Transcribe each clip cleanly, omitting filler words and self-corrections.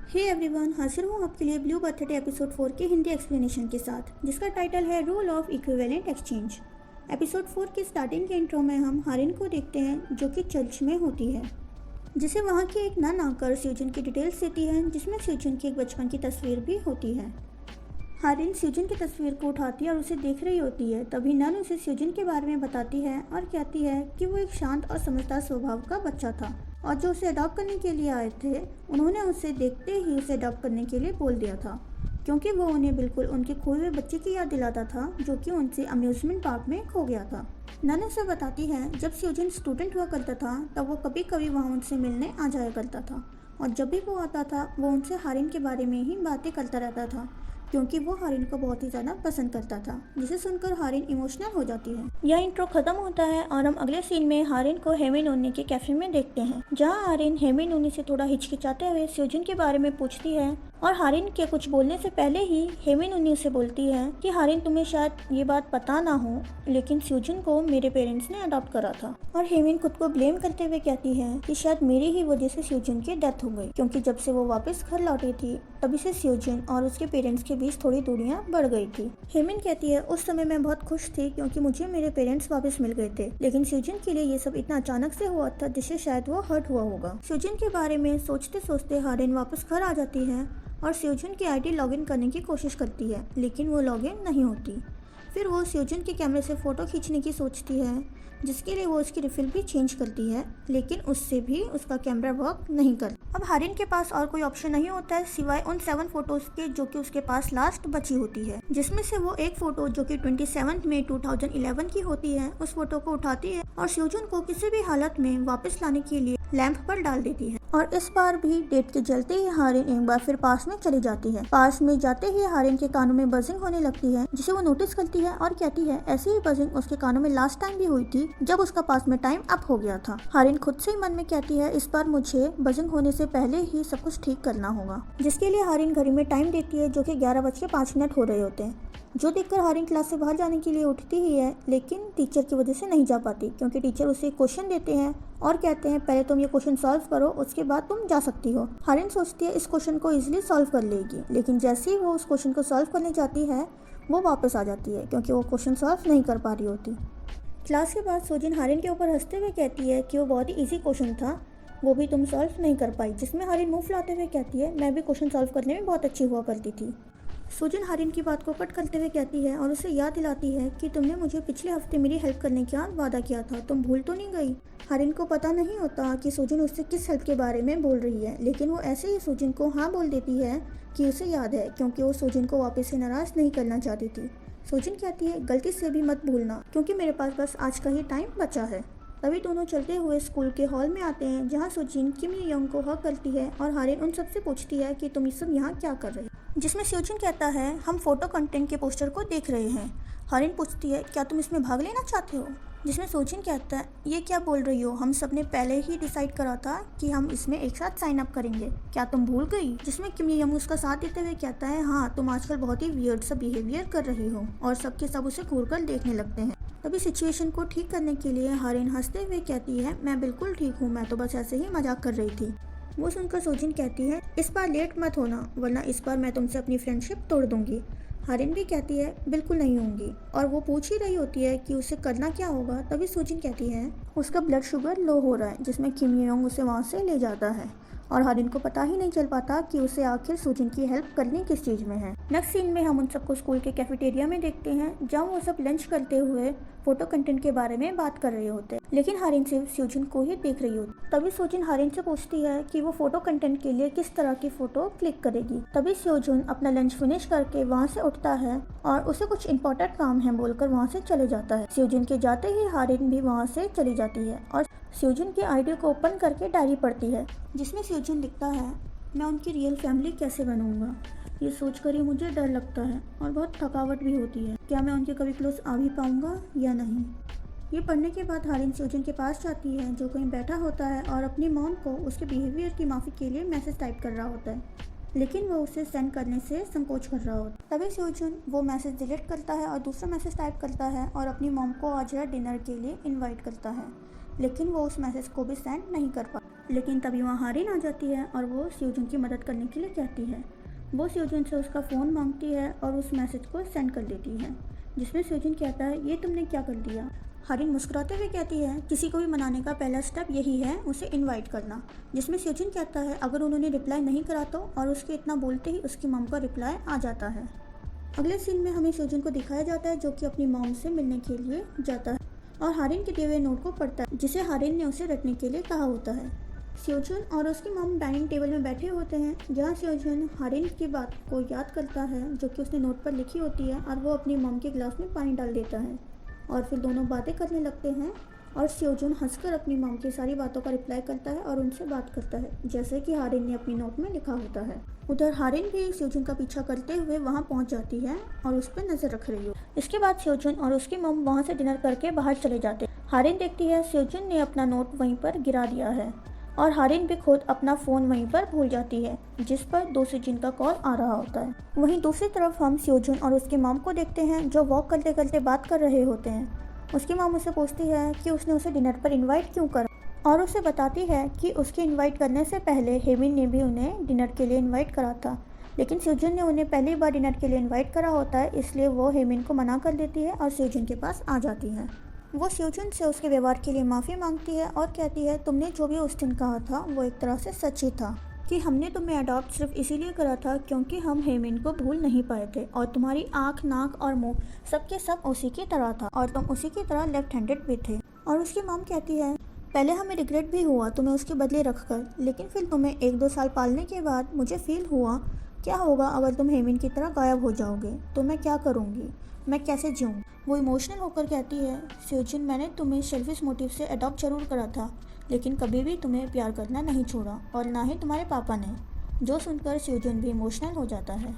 Hey everyone, हाजिर हूँ आपके लिए ब्लू बर्थडे एपिसोड 4 के हिंदी एक्सप्लेनेशन के साथ, जिसका टाइटल है rule of equivalent exchange. Episode 4 की स्टार्टिंग के इंट्रो में हम हारिन को देखते हैं जो कि चर्च में होती है, जिसे वहाँ की एक नन आकर स्यूजन की डिटेल्स देती है, जिसमें स्यूजन की एक बचपन की तस्वीर भी होती है। हारिन स्यूजन की तस्वीर को उठाती है और उसे देख रही होती है। तभी नन उसे स्यूजन के बारे में बताती है और कहती है कि वो एक शांत और समझदार स्वभाव का बच्चा था और जो उसे अडॉप्ट करने के लिए आए थे उन्होंने उसे देखते ही उसे अडॉप्ट करने के लिए बोल दिया था, क्योंकि वो उन्हें बिल्कुल उनके खोए हुए बच्चे की याद दिलाता था जो कि उनसे अम्यूजमेंट पार्क में खो गया था। नन उसे बताती है जब स्यूजन स्टूडेंट हुआ करता था तब वो कभी कभी वहाँ उनसे मिलने आ जाया करता था और जब भी वो आता था वो उनसे हारिन के बारे में ही बातें करता रहता था, क्योंकि वो हारिन को बहुत ही ज़्यादा पसंद करता था, जिसे सुनकर हारिन इमोशनल हो जाती है। यह इंट्रो खत्म होता है और हम अगले सीन में हारिन को हेमी नूनी के कैफे में देखते हैं, जहां हारिन हेमी नूनी से थोड़ा हिचकिचाते हुए स्यूजन के बारे में पूछती है और हारिन के कुछ बोलने से पहले ही हेमी नूनी उसे बोलती है कि हारिन तुम्हें शायद ये बात पता ना हो, लेकिन स्यूजन को मेरे पेरेंट्स ने अडॉप्ट करा था। और हेमिन खुद को ब्लेम करते हुए कहती है कि शायद मेरी ही वजह से स्यूजन की डेथ हो गई, क्योंकि जब से वो वापस घर लौटी थी तभी से स्यूजन और उसके पेरेंट्स के बीच थोड़ी दूरियां बढ़ गई थी। हेमिन कहती है उस समय मैं बहुत खुश थी क्योंकि मुझे मेरे पेरेंट्स वापस मिल गए थे, लेकिन स्यूजन के लिए ये सब इतना अचानक से हुआ था जिससे शायद वो हर्ट हुआ होगा। स्यूजन के बारे में सोचते सोचते हारिन वापस घर आ जाती है और स्यूजन की आईडी लॉगिन करने की कोशिश करती है, लेकिन वो लॉगिन नहीं होती। फिर वो स्यूजन के कैमरे से फ़ोटो खींचने की सोचती है, जिसके लिए वो उसकी रिफिल भी चेंज करती है, लेकिन उससे भी उसका कैमरा वर्क नहीं करता। अब हारिन के पास और कोई ऑप्शन नहीं होता है सिवाय उन 7 फोटोज़ के जो कि उसके पास लास्ट बची होती है, जिसमें से वो एक फ़ोटो जो कि 27 मई 2011 की होती है उस फोटो को उठाती है और स्यूजन को किसी भी हालत में वापस लाने के लिए लैंप पर डाल देती है। और इस बार भी डेट के जलते ही हारिन एक बार फिर पास में चली जाती है। पास में जाते ही हारिन के कानों में बजिंग होने लगती है, जिसे वो नोटिस करती है और कहती है ऐसी ही बजिंग उसके कानों में लास्ट टाइम भी हुई थी जब उसका पास में टाइम अप हो गया था। हारिन खुद से ही मन में कहती है इस बार मुझे बजिंग होने से पहले ही सब कुछ ठीक करना होगा, जिसके लिए हारिन घड़ी में टाइम देती है जो कि 11:05 हो रहे होते हैं, जो देखकर हारिन क्लास से बाहर जाने के लिए उठती ही है, लेकिन टीचर की वजह से नहीं जा पाती, क्योंकि टीचर उसे क्वेश्चन देते हैं और कहते हैं पहले तुम ये क्वेश्चन सॉल्व करो उसके बाद तुम जा सकती हो। हारिन सोचती है इस क्वेश्चन को इजीली सॉल्व कर लेगी, लेकिन जैसे ही वो उस क्वेश्चन को सॉल्व करने जाती है वो वापस आ जाती है क्योंकि वो क्वेश्चन सॉल्व नहीं कर पा रही होती। क्लास के बाद स्यूजन हारिन के ऊपर हंसते हुए कहती है कि वो बहुत ही ईजी क्वेश्चन था, वो भी तुम सॉल्व नहीं कर पाई, जिसमें हारिन मुंह फुलाते हुए कहती है मैं भी क्वेश्चन सॉल्व करने में बहुत अच्छी हुआ करती थी। स्यूजन हारिन की बात को कट करते हुए कहती है और उसे याद दिलाती है कि तुमने मुझे पिछले हफ्ते मेरी हेल्प करने का वादा किया था, तुम भूल तो नहीं गई। हारिन को पता नहीं होता कि स्यूजन उससे किस हेल्प के बारे में बोल रही है, लेकिन वो ऐसे ही स्यूजन को हाँ बोल देती है कि उसे याद है, क्योंकि वो स्यूजन को वापस से नाराज़ नहीं करना चाहती थी। स्यूजन कहती है गलती से भी मत भूलना, क्योंकि मेरे पास बस आज का ही टाइम बचा है। तभी दोनों चलते हुए स्कूल के हॉल में आते हैं, जहाँ स्यूजन किम ये यंग को हक करती है और हारिन उन सबसे पूछती है कि तुम ये सब यहाँ क्या कर रहे हो, जिसमें स्यूजन कहता है हम फोटो कंटेंट के पोस्टर को देख रहे हैं। हारिन पूछती है क्या तुम इसमें भाग लेना चाहते हो, जिसमें स्यूजन कहता है ये क्या बोल रही हो, हम सब ने पहले ही डिसाइड करा था कि हम इसमें एक साथ साइन अप करेंगे, क्या तुम भूल गई। जिसमें किम ये यंग उसका साथ देते हुए कहता है हाँ तुम आजकल बहुत ही वियर्ड सा बिहेवियर कर रही हो, और सबके सब उसे घूर कर देखने लगते हैं। तभी सिचुएशन को ठीक करने के लिए हारिन हंसते हुए कहती है मैं बिल्कुल ठीक हूँ, मैं तो बस ऐसे ही मजाक कर रही थी। वो सुनकर स्यूजन कहती है इस बार लेट मत होना, वरना इस बार मैं तुमसे अपनी फ्रेंडशिप तोड़ दूंगी। हारिन भी कहती है बिल्कुल नहीं होंगी, और वो पूछ ही रही होती है कि उसे करना क्या होगा। तभी स्यूजन कहती है उसका ब्लड शुगर लो हो रहा है, जिसमें किम योंग उसे वहाँ से ले जाता है और हारिन को पता ही नहीं चल पाता कि उसे आखिर स्यूजन की हेल्प करनी किस चीज़ में है। नेक्स्ट सीन में हम उन सबको स्कूल के कैफेटेरिया में देखते हैं, जहाँ वो सब लंच करते हुए फोटो कंटेंट के बारे में बात कर रहे होते हैं, लेकिन हारिन सिर्फ स्यूजन को ही देख रही होती। तभी स्यूजन हारिन से पूछती है कि वो फोटो कंटेंट के लिए किस तरह की फोटो क्लिक करेगी। तभी स्यूजन अपना लंच फिनिश करके वहाँ से उठता है और उसे कुछ इंपॉर्टेंट काम है बोलकर वहाँ से चले जाता है। स्यूजन के जाते ही हारिन भी वहाँ से चली जाती है और स्यूजन की आईडी को ओपन करके डायरी पढ़ती है, जिसमें स्यूजन लिखता है मैं उनकी रियल फैमिली कैसे बनूंगा, ये सोचकर ही मुझे डर लगता है और बहुत थकावट भी होती है, क्या मैं उनके कभी क्लोज आ भी पाऊंगा या नहीं। ये पढ़ने के बाद हारिन स्यूजन के पास जाती है, जो कहीं बैठा होता है और अपनी मॉम को उसके बिहेवियर की माफ़ी के लिए मैसेज टाइप कर रहा होता है, लेकिन वो उसे सेंड करने से संकोच कर रहा होता है। तभी स्यूजन वो मैसेज डिलीट करता है और दूसरा मैसेज टाइप करता है और अपनी मॉम को आज रात डिनर के लिए इन्वाइट करता है, लेकिन वो उस मैसेज को भी सेंड नहीं कर पाता। लेकिन तभी वहाँ हारिन आ जाती है और वो स्योजुन की मदद करने के लिए कहती है। वो स्योजुन से उसका फ़ोन मांगती है और उस मैसेज को सेंड कर देती है, जिसमें स्योजुन कहता है, ये तुमने क्या कर दिया। हारिन मुस्कुराते हुए कहती है, किसी को भी मनाने का पहला स्टेप यही है, उसे इनवाइट करना। जिसमें स्योजुन कहता है अगर उन्होंने रिप्लाई नहीं करा तो, और उसके इतना बोलते ही उसकी मॉम का रिप्लाई आ जाता है। अगले सीन में हमें स्योजुन को दिखाया जाता है जो कि अपनी मॉम से मिलने के लिए जाता है और हारिन के दिए हुए नोट को पढ़ता है जिसे हारिन ने उसे रटने के लिए कहा होता है। स्योजुन और उसकी मॉम डाइनिंग टेबल में बैठे होते हैं, जहाँ स्योजुन हारिन की बात को याद करता है जो कि उसने नोट पर लिखी होती है, और वो अपनी मॉम के गिलास में पानी डाल देता है और फिर दोनों बातें करने लगते हैं। और स्योजुन हंसकर अपनी मॉम की सारी बातों का रिप्लाई करता है और उनसे बात करता है जैसे कि हारिन ने अपनी नोट में लिखा होता है। उधर हारिन भी स्योजुन का पीछा करते हुए वहाँ पहुँच जाती है और उस पर नजर रख रही हो। इसके बाद स्योजुन और उसकी मॉम वहाँ से डिनर करके बाहर चले जाते हैं। हारिन देखती है स्योजुन ने अपना नोट वहीं पर गिरा दिया है और हारिन भी खुद अपना फ़ोन वहीं पर भूल जाती है, जिस पर स्योजुन का कॉल आ रहा होता है। वहीं दूसरी तरफ हम स्योजुन और उसकी मॉम को देखते हैं जो वॉक करते करते बात कर रहे होते हैं। उसकी मॉम उसे पूछती है कि उसने उसे डिनर पर इनवाइट क्यों करा, और उसे बताती है कि उसके इनवाइट करने से पहले हेमिन ने भी उन्हें डिनर के लिए इनवाइट करा था, लेकिन स्योजुन ने उन्हें पहली बार डिनर के लिए इनवाइट करा होता है, इसलिए वो हेमिन को मना कर देती है और स्योजुन के पास आ जाती है। वो स्योजुन से उसके व्यवहार के लिए माफ़ी मांगती है और कहती है तुमने जो भी उस दिन कहा था वो एक तरह से सच ही था, कि हमने तुम्हें अडॉप्ट सिर्फ इसीलिए करा था क्योंकि हम हेमिन को भूल नहीं पाए थे, और तुम्हारी आँख, नाक और मुंह सबके सब उसी की तरह था और तुम उसी की तरह लेफ्ट हैंडेड भी थे। और उसकी मॉम कहती है पहले हमें रिग्रेट भी हुआ तुम्हें उसके बदले रखकर, लेकिन फिर तुम्हें 1-2 साल पालने के बाद मुझे फील हुआ क्या होगा अगर तुम हेमिन की तरह गायब हो जाओगे, तो मैं क्या करूँगी, मैं कैसे जीऊँ। वो इमोशनल होकर कहती है स्योजुन मैंने तुम्हें सेल्फिश मोटिव से अडॉप्ट जरूर करा था, लेकिन कभी भी तुम्हें प्यार करना नहीं छोड़ा, और ना ही तुम्हारे पापा ने। जो सुनकर स्योजुन भी इमोशनल हो जाता है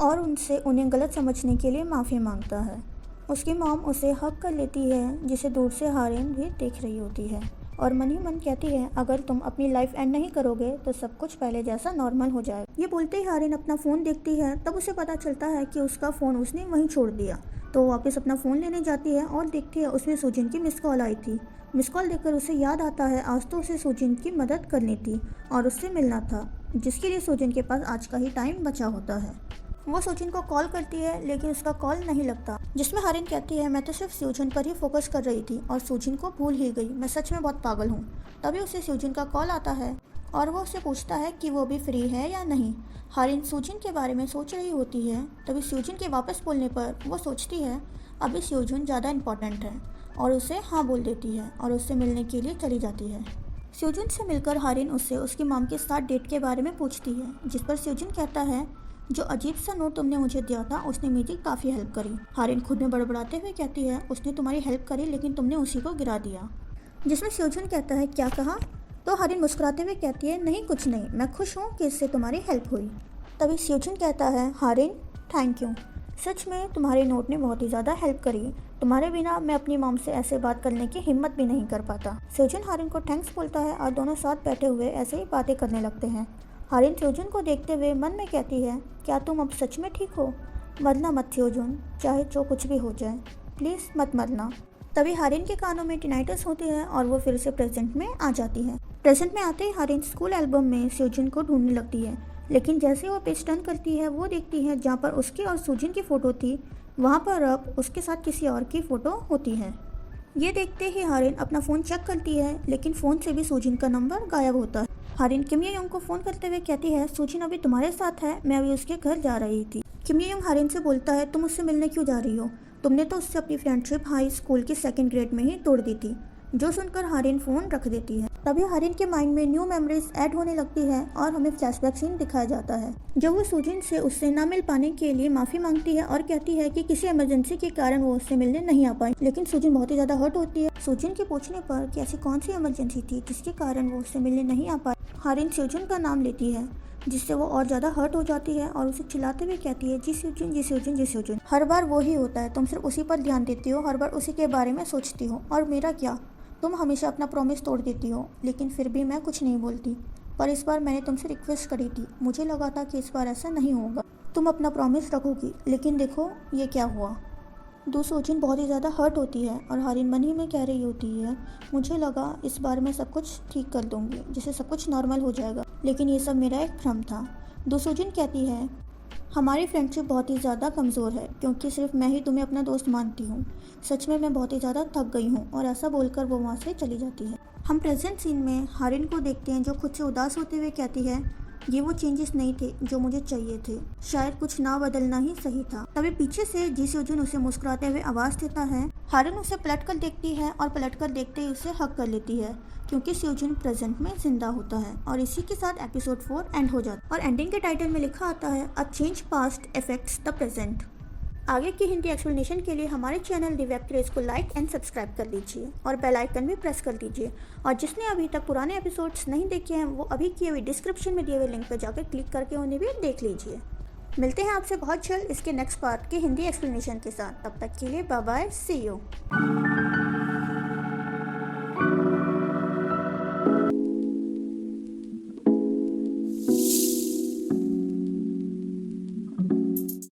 और उनसे उन्हें गलत समझने के लिए माफ़ी मांगता है। उसकी मॉम उसे हक कर लेती है जिसे दूर से हारिन भी देख रही होती है और मन ही मन कहती है अगर तुम अपनी लाइफ एंड नहीं करोगे तो सब कुछ पहले जैसा नॉर्मल हो जाएगा। ये बोलते ही हारिन अपना फ़ोन देखती है, तब उसे पता चलता है कि उसका फ़ोन उसने वहीं छोड़ दिया। तो वो वापस अपना फ़ोन लेने जाती है और देखती है उसमें स्योजुन की मिस कॉल आई थी। मिस कॉल देखकर उसे याद आता है आज तो उसे स्योजुन की मदद करनी थी और उससे मिलना था, जिसके लिए स्योजुन के पास आज का ही टाइम बचा होता है। वो स्योजुन को कॉल करती है लेकिन उसका कॉल नहीं लगता, जिसमें हारिन कहती है मैं तो सिर्फ स्योजुन पर ही फोकस कर रही थी और स्योजुन को भूल ही गई, मैं सच में बहुत पागल हूँ। तभी उसे स्योजुन का कॉल आता है और वो उससे पूछता है कि वो भी फ्री है या नहीं। हारिन स्योजुन के बारे में सोच रही होती है, तभी स्योजुन के वापस बोलने पर वो सोचती है अभी स्योजुन ज़्यादा इम्पोर्टेंट है और उसे हाँ बोल देती है और उससे मिलने के लिए चली जाती है। स्योजुन से मिलकर हारिन उससे उसकी मॉम के साथ डेट के बारे में पूछती है, जिस पर स्योजुन कहता है जो अजीब सा नोट तुमने मुझे दिया था उसने मेरी काफ़ी हेल्प करी। हारिन खुद में बड़बड़ाते हुए कहती है उसने तुम्हारी हेल्प करी लेकिन तुमने उसी को गिरा दिया, जिसमें स्योजुन कहता है क्या कहा। तो हारिन मुस्कुराते हुए कहती है नहीं कुछ नहीं, मैं खुश हूँ कि इससे तुम्हारी हेल्प हुई। तभी स्योजुन कहता है हारिन थैंक यू, सच में तुम्हारे नोट ने बहुत ही ज़्यादा हेल्प करी, तुम्हारे बिना मैं अपनी मॉम से ऐसे बात करने की हिम्मत भी नहीं कर पाता। स्योजुन हारिन को थैंक्स बोलता है और दोनों साथ बैठे हुए ऐसे ही बातें करने लगते हैं। हारिन स्योजुन को देखते हुए मन में कहती है क्या तुम अब सच में ठीक हो, मरना मत स्योजुन, चाहे जो कुछ भी हो जाए प्लीज़ मत मरना। तभी हारिन के कानों में टिनाइटस होती है और वो फिर से प्रेजेंट में आ जाती है। प्रेजेंट में आते ही हारिन स्कूल एल्बम में स्योजुन को ढूंढने लगती है, लेकिन जैसे वो पेज टर्न करती है वो देखती है जहाँ पर उसकी और स्योजुन की फ़ोटो थी वहाँ पर अब उसके साथ किसी और की फ़ोटो होती है। ये देखते ही हारिन अपना फ़ोन चेक करती है, लेकिन फ़ोन से भी स्योजुन का नंबर गायब होता है। हारिन किम ये योंग को फ़ोन करते हुए कहती है स्योजुन अभी तुम्हारे साथ है, मैं अभी उसके घर जा रही थी। किम ये योंग हारिन से बोलता है तुम उससे मिलने क्यों जा रही हो, तुमने तो उससे अपनी फ्रेंडशिप हाई स्कूल की 2nd ग्रेड में ही तोड़ दी थी। जो सुनकर हारिन फ़ोन रख देती है। तभी हारिन के माइंड में न्यू मेमोरीज ऐड होने लगती है और हमें फ्लैशबैक सीन दिखाया जाता है जब वो स्योजुन से उससे ना मिल पाने के लिए माफ़ी मांगती है और कहती है कि किसी इमरजेंसी के कारण वो उससे मिलने नहीं आ पाई, लेकिन स्योजुन बहुत ही ज़्यादा हर्ट होती है। स्योजुन के पूछने पर कि ऐसी कौन सी इमरजेंसी थी जिसके कारण वो उससे मिलने नहीं आ पाई, हारिन स्योजुन का नाम लेती है, जिससे वो और ज़्यादा हर्ट हो जाती है और उसे चिल्लाते हुए कहती है जी स्योजुन जी स्योजुन जी स्योजुन, हर बार वो ही होता है, तुम सिर्फ उसी पर ध्यान देती हो, हर बार उसी के बारे में सोचती हो, और मेरा क्या, तुम हमेशा अपना प्रॉमिस तोड़ देती हो। लेकिन फिर भी मैं कुछ नहीं बोलती, पर इस बार मैंने तुमसे रिक्वेस्ट करी थी, मुझे लगा था कि इस बार ऐसा नहीं होगा, तुम अपना प्रॉमिस रखोगी, लेकिन देखो ये क्या हुआ। दो सोजिन बहुत ही ज़्यादा हर्ट होती है और हारिन मन ही में कह रही होती है, मुझे लगा इस बार मैं सब कुछ ठीक कर दूंगी, जिससे सब कुछ नॉर्मल हो जाएगा, लेकिन ये सब मेरा एक भ्रम था। दो सोजिन कहती है, हमारी फ्रेंडशिप बहुत ही ज़्यादा कमज़ोर है क्योंकि सिर्फ मैं ही तुम्हें अपना दोस्त मानती हूँ। सच में मैं बहुत ही ज़्यादा थक गई हूँ। और ऐसा बोलकर वो वहाँ से चली जाती है। हम प्रेजेंट सीन में हारिन को देखते हैं जो खुद से उदास होते हुए कहती है, ये वो चेंजेस नहीं थे जो मुझे चाहिए थे, शायद कुछ ना बदलना ही सही था। तभी पीछे से जी सेओजुन उसे मुस्कुराते हुए आवाज़ देता है। हारिन उसे पलटकर देखती है और पलटकर देखते ही उसे हक कर लेती है क्योंकि सेओजुन प्रेजेंट में जिंदा होता है। और इसी के साथ एपिसोड 4 एंड हो जाता है और एंडिंग के टाइटल में लिखा आता है, a change past affects the present. आगे की हिंदी एक्सप्लेनेशन के लिए हमारे चैनल दी वेब क्रेज को लाइक एंड सब्सक्राइब कर लीजिए और बेल आइकन भी प्रेस कर दीजिए। और जिसने अभी तक पुराने एपिसोड्स नहीं देखे हैं वो अभी किए हुए डिस्क्रिप्शन में दिए हुए लिंक पर जाकर क्लिक करके उन्हें भी देख लीजिए। मिलते हैं आपसे बहुत जल्द इसके नेक्स्ट पार्ट के हिंदी एक्सप्लेनेशन के साथ। तब तक के लिए बाय बाय, सी यू।